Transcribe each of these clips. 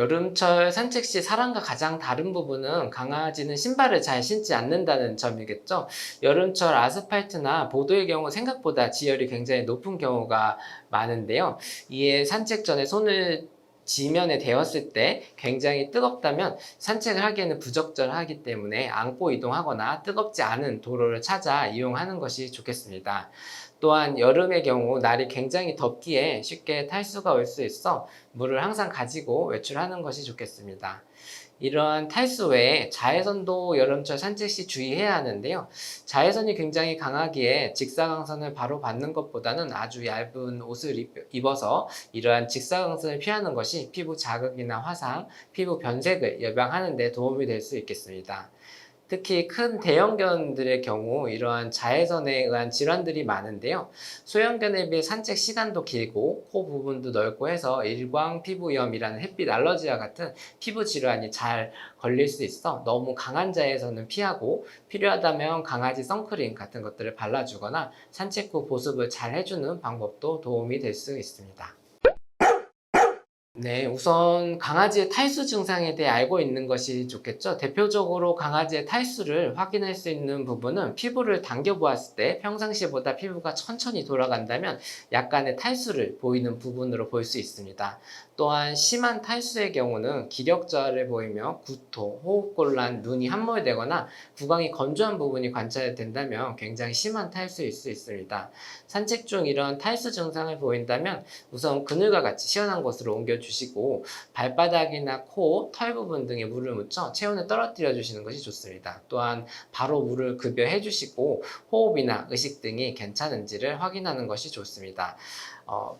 여름철 산책 시 사람과 가장 다른 부분은 강아지는 신발을 잘 신지 않는다는 점이겠죠. 여름철 아스팔트나 보도의 경우 생각보다 지열이 굉장히 높은 경우가 많은데요. 이에 산책 전에 손을 지면에 대었을 때 굉장히 뜨겁다면 산책을 하기에는 부적절하기 때문에 안고 이동하거나 뜨겁지 않은 도로를 찾아 이용하는 것이 좋겠습니다. 또한 여름의 경우 날이 굉장히 덥기에 쉽게 탈수가 올 수 있어 물을 항상 가지고 외출하는 것이 좋겠습니다. 이러한 탈수 외에 자외선도 여름철 산책 시 주의해야 하는데요. 자외선이 굉장히 강하기에 직사광선을 바로 받는 것보다는 아주 얇은 옷을 입어서 이러한 직사광선을 피하는 것이 피부 자극이나 화상, 피부 변색을 예방하는 데 도움이 될 수 있겠습니다. 특히 큰 대형견들의 경우 이러한 자외선에 의한 질환들이 많은데요. 소형견에 비해 산책 시간도 길고 코 부분도 넓고 해서 일광 피부염이라는 햇빛 알러지와 같은 피부 질환이 잘 걸릴 수 있어 너무 강한 자외선은 피하고 필요하다면 강아지 선크림 같은 것들을 발라주거나 산책 후 보습을 잘 해주는 방법도 도움이 될 수 있습니다. 네, 우선 강아지의 탈수 증상에 대해 알고 있는 것이 좋겠죠. 대표적으로 강아지의 탈수를 확인할 수 있는 부분은 피부를 당겨 보았을 때 평상시보다 피부가 천천히 돌아간다면 약간의 탈수를 보이는 부분으로 볼 수 있습니다. 또한 심한 탈수의 경우는 기력저하를 보이며 구토, 호흡곤란, 눈이 함몰되거나 구강이 건조한 부분이 관찰된다면 굉장히 심한 탈수일 수 있습니다. 산책 중 이런 탈수 증상을 보인다면 우선 그늘과 같이 시원한 곳으로 옮겨주시고 발바닥이나 코, 털 부분 등에 물을 묻혀 체온을 떨어뜨려 주시는 것이 좋습니다. 또한 바로 물을 급여해 주시고 호흡이나 의식 등이 괜찮은지를 확인하는 것이 좋습니다.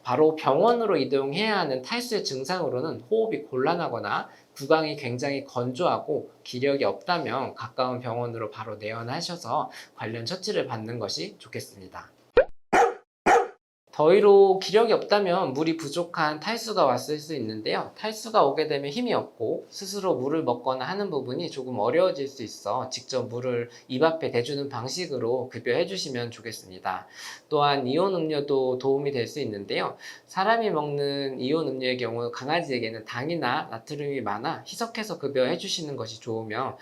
바로 병원으로 이동해야 하는 탈수의 증상으로는 호흡이 곤란하거나 구강이 굉장히 건조하고 기력이 없다면 가까운 병원으로 바로 내원하셔서 관련 처치를 받는 것이 좋겠습니다. 더위로 기력이 없다면 물이 부족한 탈수가 왔을 수 있는데요. 탈수가 오게 되면 힘이 없고 스스로 물을 먹거나 하는 부분이 조금 어려워질 수 있어 직접 물을 입 앞에 대주는 방식으로 급여해 주시면 좋겠습니다. 또한 이온 음료도 도움이 될 수 있는데요. 사람이 먹는 이온 음료의 경우 강아지에게는 당이나 나트륨이 많아 희석해서 급여해 주시는 것이 좋으며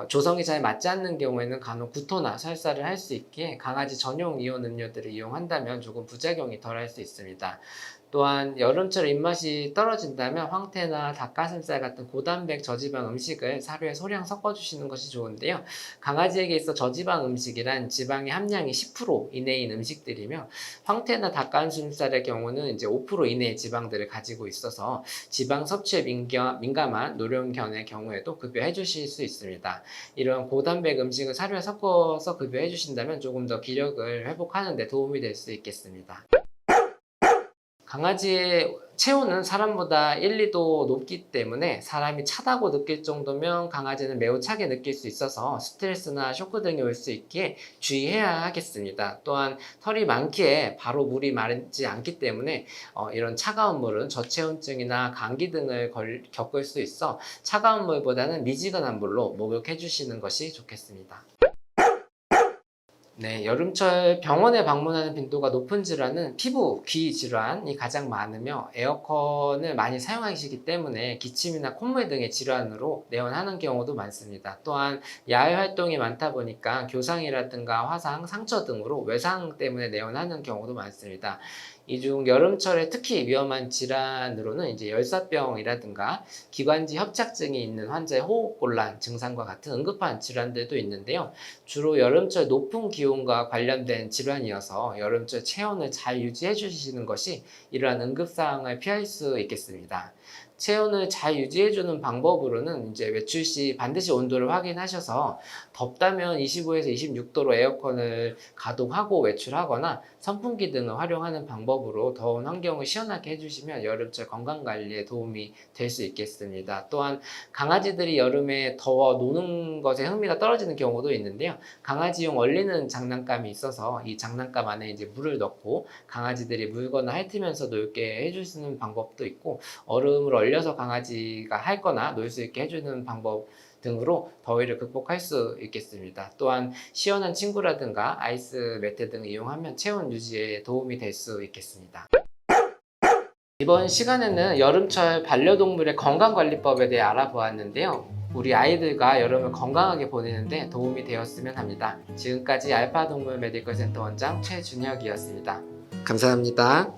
조성이 잘 맞지 않는 경우에는 간혹 구토나 설사를 할 수 있기에 강아지 전용 이온 음료들을 이용한다면 조금 부작용이 덜할 수 있습니다. 또한 여름철 입맛이 떨어진다면 황태나 닭가슴살 같은 고단백 저지방 음식을 사료에 소량 섞어주시는 것이 좋은데요. 강아지에게 있어 저지방 음식이란 지방의 함량이 10% 이내인 음식들이며 황태나 닭가슴살의 경우는 이제 5% 이내의 지방들을 가지고 있어서 지방 섭취에 민감한 노령견의 경우에도 급여해 주실 수 있습니다. 이런 고단백 음식을 사료에 섞어서 급여해 주신다면 조금 더 기력을 회복하는 데 도움이 될 수 있겠습니다. 강아지의 체온은 사람보다 1, 2도 높기 때문에 사람이 차다고 느낄 정도면 강아지는 매우 차게 느낄 수 있어서 스트레스나 쇼크 등이 올 수 있기에 주의해야 하겠습니다. 또한 털이 많기에 바로 물이 마르지 않기 때문에 이런 차가운 물은 저체온증이나 감기 등을 겪을 수 있어 차가운 물보다는 미지근한 물로 목욕해 주시는 것이 좋겠습니다. 네, 여름철 병원에 방문하는 빈도가 높은 질환은 피부, 귀 질환이 가장 많으며 에어컨을 많이 사용하시기 때문에 기침이나 콧물 등의 질환으로 내원하는 경우도 많습니다. 또한 야외 활동이 많다 보니까 교상이라든가 화상, 상처 등으로 외상 때문에 내원하는 경우도 많습니다. 이 중 여름철에 특히 위험한 질환으로는 이제 열사병이라든가 기관지 협착증이 있는 환자의 호흡곤란 증상과 같은 응급한 질환들도 있는데요. 주로 여름철 높은 기온과 관련된 질환이어서 여름철 체온을 잘 유지해 주시는 것이 이러한 응급사항을 피할 수 있겠습니다. 체온을 잘 유지해주는 방법으로는 이제 외출 시 반드시 온도를 확인하셔서 덥다면 25에서 26도로 에어컨을 가동하고 외출하거나 선풍기 등을 활용하는 방법으로 더운 환경을 시원하게 해주시면 여름철 건강관리에 도움이 될 수 있겠습니다. 또한 강아지들이 여름에 더워 노는 것에 흥미가 떨어지는 경우도 있는데요. 강아지용 얼리는 장난감이 있어서 이 장난감 안에 이제 물을 넣고 강아지들이 물거나 핥으면서 놀게 해주시는 방법도 있고 얼음을 얼려서 강아지가 핥거나 놀 수 있게 해주는 방법 등으로 더위를 극복할 수 있겠습니다. 또한 시원한 친구라든가 아이스 매트 등을 이용하면 체온 유지에 도움이 될 수 있겠습니다. 이번 시간에는 여름철 반려동물의 건강관리법에 대해 알아보았는데요. 우리 아이들과 여름을 건강하게 보내는데 도움이 되었으면 합니다. 지금까지 알파동물 메디컬 센터 원장 최준혁이었습니다. 감사합니다.